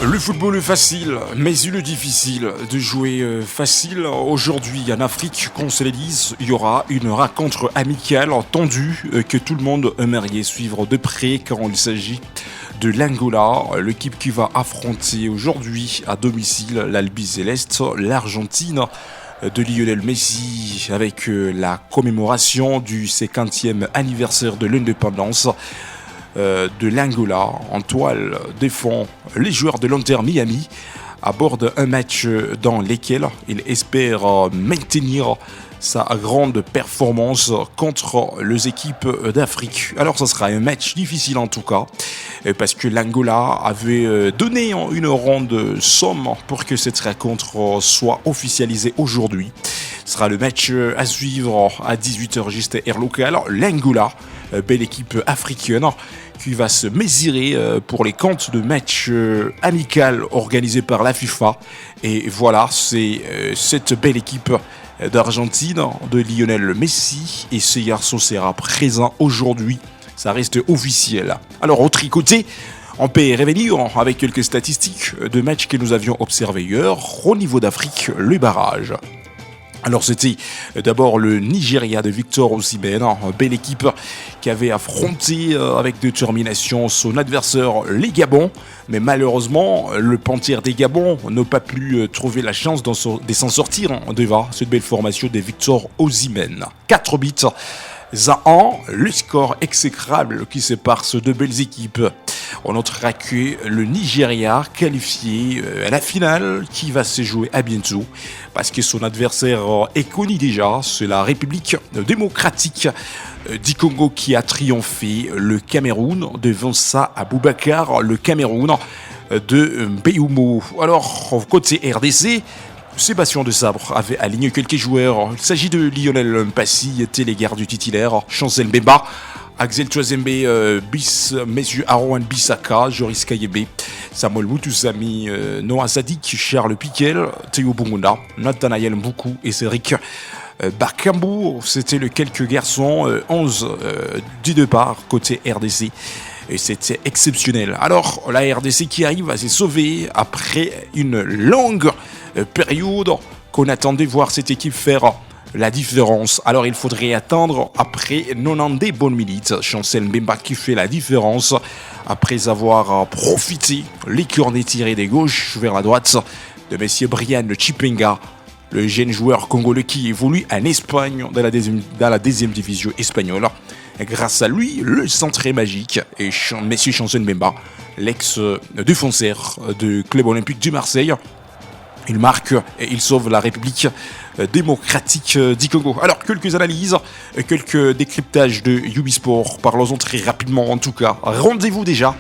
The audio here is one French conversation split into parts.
Le football est facile, mais il est difficile de jouer facile. Aujourd'hui, en Afrique, qu'on se le dise, il y aura une rencontre amicale tendue que tout le monde aimerait suivre de près quand il s'agit de l'Angola, l'équipe qui va affronter aujourd'hui à domicile l'Albi Céleste, l'Argentine de Lionel Messi avec la commémoration du 50e anniversaire de l'indépendance de l'Angola. En toile de fond, les joueurs de l'Inter Miami abordent un match dans lequel il espère maintenir sa grande performance contre les équipes d'Afrique. Alors ce sera un match difficile en tout cas, parce que l'Angola avait donné une ronde somme pour que cette rencontre soit officialisée aujourd'hui. Ce sera le match à suivre à 18h juste heure locale. L'Angola, belle équipe africaine, qui va se mesurer pour les comptes de matchs amicaux organisés par la FIFA. Et voilà, c'est cette belle équipe d'Argentine, de Lionel Messi, et ce garçon sera présent aujourd'hui. Ça reste officiel. Alors, autre côté, on peut revenir avec quelques statistiques de matchs que nous avions observés hier au niveau d'Afrique, le barrage. Alors c'était d'abord le Nigeria de Victor Osimhen, belle équipe qui avait affronté avec détermination son adversaire les Gabons, mais malheureusement le Panthère des Gabons n'a pas pu trouver la chance de s'en sortir devant cette belle formation de Victor Osimhen. 4 buts à 1, le score exécrable qui sépare ces deux belles équipes. On notera que le Nigeria qualifié à la finale qui va se jouer à bientôt parce que son adversaire est connu déjà, c'est la République démocratique du Congo qui a triomphé le Cameroun devant ça Aboubakar, le Cameroun de Mbeumo. Alors, côté RDC, Sébastien Desabre avait aligné quelques joueurs. Il s'agit de Lionel Mpassi, était les gardes du titulaire, Chancel Mbemba, Axel Twazembe, Messieurs Aaron Bissaka, Joris Kayebe, Samuel Moutoussami, Noah Sadik, Charles Piquel, Théo Bungunda, Nathanaël Mboukou et Cédric Bakambu. C'était les quelques garçons, 11 du départ côté RDC. Et c'était exceptionnel. Alors, la RDC qui arrive à se sauver après une longue période qu'on attendait voir cette équipe faire la différence. Alors, il faudrait attendre après 90 bonnes minutes. Chancel Mbemba qui fait la différence après avoir profité les corners tirés des gauches vers la droite de Monsieur Brian Chipenga, le jeune joueur congolais qui évolue en Espagne dans la deuxième division espagnole. Et grâce à lui, le centre est magique et Monsieur Chancel Mbemba, l'ex-défenseur du club olympique du Marseille, il marque et il sauve la République démocratique du Congo. Alors, quelques analyses, quelques décryptages de Ubisport. Parlons-en très rapidement en tout cas. Rendez-vous déjà.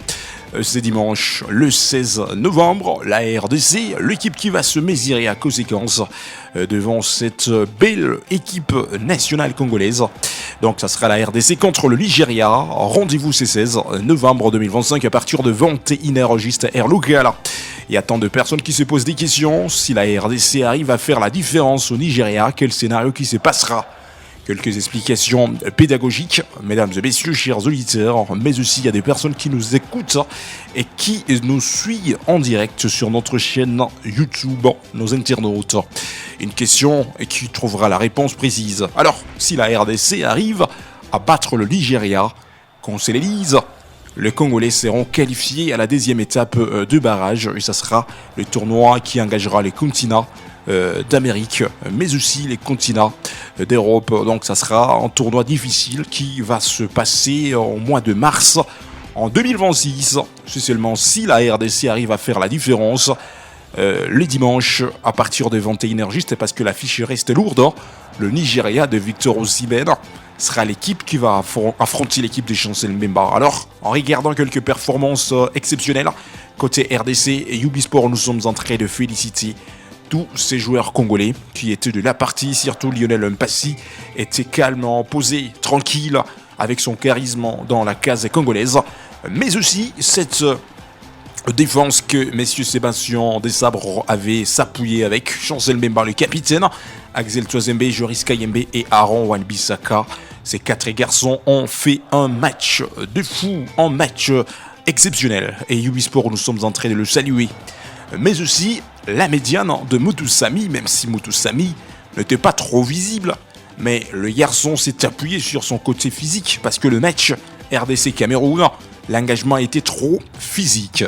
C'est dimanche le 16 novembre, la RDC, l'équipe qui va se mesurer à conséquence devant cette belle équipe nationale congolaise. Donc ça sera la RDC contre le Nigeria. Rendez-vous c'est 16 novembre 2025 à partir de 21h juste heure locale. Il y a tant de personnes qui se posent des questions. Si la RDC arrive à faire la différence au Nigeria, quel scénario qui se passera? Quelques explications pédagogiques, mesdames et messieurs, chers auditeurs, mais aussi il y a des personnes qui nous écoutent et qui nous suivent en direct sur notre chaîne YouTube, nos internautes. Une question qui trouvera la réponse précise. Alors, si la RDC arrive à battre le Nigeria, qu'on se l'élise, les Congolais seront qualifiés à la deuxième étape de barrage et ça sera le tournoi qui engagera les continents d'Amérique, mais aussi les continents d'Europe. Donc ça sera un tournoi difficile qui va se passer au mois de mars en 2026. C'est seulement si la RDC arrive à faire la différence les dimanches à partir de 21h juste parce que la fiche reste lourde. Le Nigeria de Victor Osimhen sera l'équipe qui va affronter l'équipe de Chancel Mbemba. Alors, en regardant quelques performances exceptionnelles côté RDC et Ubisport, nous sommes en train de féliciter tous ces joueurs congolais qui étaient de la partie, surtout Lionel Mpassi était calmement posé, tranquille, avec son charisme dans la case congolaise, mais aussi cette défense que messieurs Sébastien Desabre avait s'appuyé avec Chancel Mbemba, le capitaine, Axel Twazembe, Joris Kayembe et Aaron Wan-Bissaka. Ces quatre garçons ont fait un match de fou, un match exceptionnel et Ubisport, nous sommes en train de le saluer. Mais aussi la médiane de Moutoussamy, même si Moutoussamy n'était pas trop visible, mais le garçon s'est appuyé sur son côté physique parce que le match RDC-Cameroun, l'engagement était trop physique,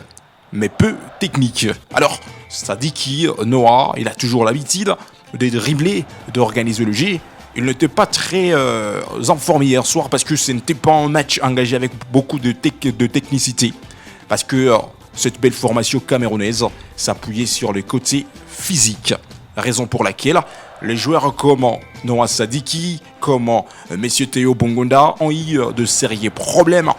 mais peu technique. Alors, Sadiki Noah, il a toujours l'habitude de dribbler, d'organiser le jeu. Il n'était pas très en forme hier soir parce que ce n'était pas un match engagé avec beaucoup de technicité. Parce que cette belle formation camerounaise s'appuyait sur le côté physique. Raison pour laquelle les joueurs comme Noah Sadiki, comme Messieurs Théo Bongonda ont eu de sérieux problèmes.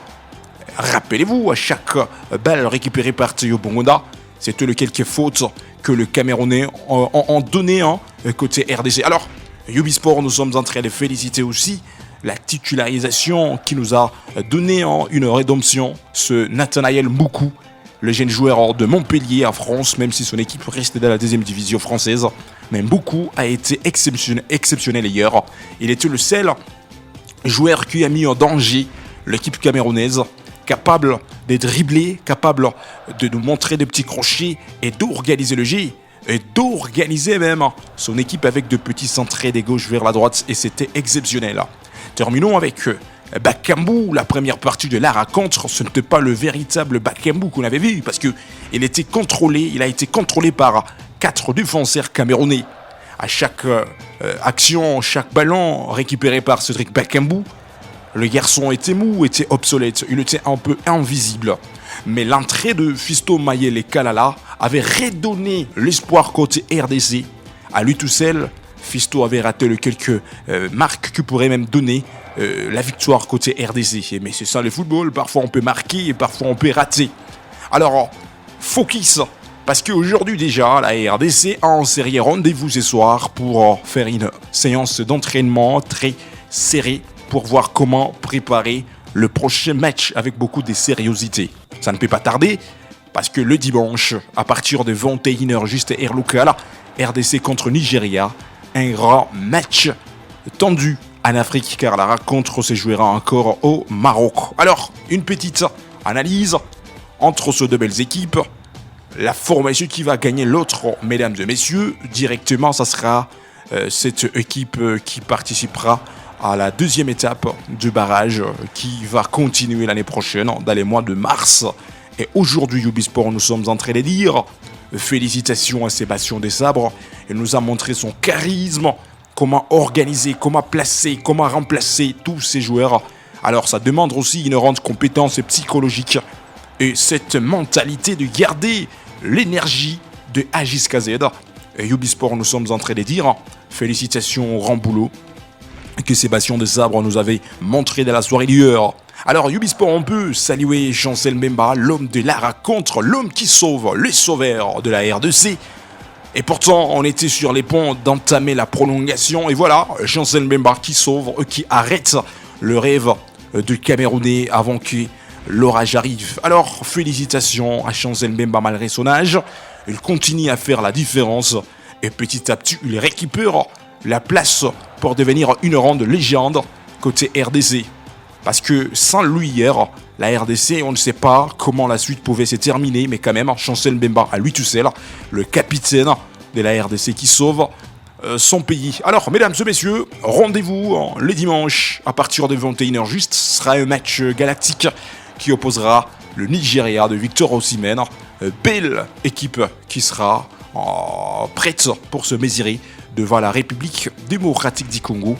Rappelez-vous, à chaque balle récupérée par Théo Bongonda, c'était le quelques fautes que le Camerounais ont donné côté RDC. Alors, Ubisport, nous sommes en train de féliciter aussi la titularisation qui nous a donné une rédemption, ce Nathanaël Moukou, le jeune joueur de Montpellier en France, même si son équipe restait dans la deuxième division française. Mais Moukou a été exceptionnel hier. Il était le seul joueur qui a mis en danger l'équipe camerounaise, capable de dribbler, capable de nous montrer des petits crochets et d'organiser le jeu. Et d'organiser même son équipe avec de petits centrés des gauches vers la droite, et c'était exceptionnel. Terminons avec Bakambu, la première partie de la rencontre. Ce n'était pas le véritable Bakambu qu'on avait vu, parce que il a été contrôlé par 4 défenseurs camerounais. À chaque action, chaque ballon récupéré par Cédric Bakambu, le garçon était mou, était obsolète, il était un peu invisible. Mais l'entrée de Fisto Mayele Kalala avait redonné l'espoir côté RDC. À lui tout seul, Fisto avait raté quelques marques qui pourraient même donner la victoire côté RDC. Mais c'est ça le football, parfois on peut marquer et parfois on peut rater. Alors, focus, parce qu'aujourd'hui déjà, la RDC a en série rendez-vous ce soir pour faire une séance d'entraînement très serrée pour voir comment préparer le prochain match avec beaucoup de sériosité. Ça ne peut pas tarder, parce que le dimanche, à partir de 21h juste air locale, RDC contre Nigeria, un grand match tendu en Afrique, car la rencontre se jouera encore au Maroc. Alors, une petite analyse entre ces deux belles équipes. La formation qui va gagner l'autre, mesdames et messieurs, directement, ça sera cette équipe qui participera à la deuxième étape du barrage qui va continuer l'année prochaine, dans les mois de mars. Et aujourd'hui, Ubisport, nous sommes en train de dire félicitations à Sébastien Desabre. Il nous a montré son charisme, comment organiser, comment placer, comment remplacer tous ces joueurs. Alors ça demande aussi une grande compétence psychologique et cette mentalité de garder l'énergie de A jusqu'à Z. Et Ubisport, nous sommes en train de dire félicitations au grand boulot que Sébastien Desabre nous avait montré dans la soirée d'hier. Alors Ubisport, on peut saluer Chancel Mbemba, l'homme de la rencontre, l'homme qui sauve, le sauveur de la RDC. Et pourtant, on était sur les ponts d'entamer la prolongation. Et voilà, Chancel Mbemba qui sauve, qui arrête le rêve du Camerounais avant que l'orage arrive. Alors, félicitations à Chancel Mbemba malgré son âge. Il continue à faire la différence. Et petit à petit, il récupère la place pour devenir une grande légende côté RDC. Parce que sans lui hier, la RDC, on ne sait pas comment la suite pouvait se terminer, mais quand même, Chancel Mbemba, à lui tout seul, le capitaine de la RDC qui sauve son pays. Alors, mesdames et messieurs, rendez-vous le dimanche à partir de 21h juste. Ce sera un match galactique qui opposera le Nigeria de Victor Osimhen. Belle équipe qui sera prête pour se mesurer devant la République démocratique du Congo.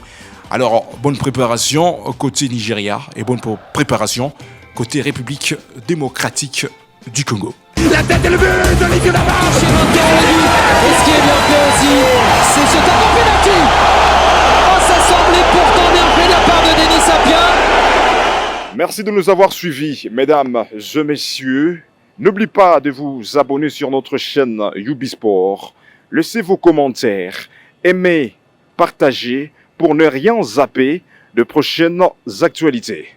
Alors, bonne préparation côté Nigeria et bonne préparation côté République démocratique du Congo. La tête et le but de Ligue Navarre. Et ce qui est bien fait aussi, c'est ce tableau penalty. Oh, ça semblait pourtant bien fait de la part de Denis Sapien. Merci de nous avoir suivis, mesdames et messieurs. N'oubliez pas de vous abonner sur notre chaîne Ubisport. Laissez vos commentaires, aimez, partagez pour ne rien zapper de prochaines actualités.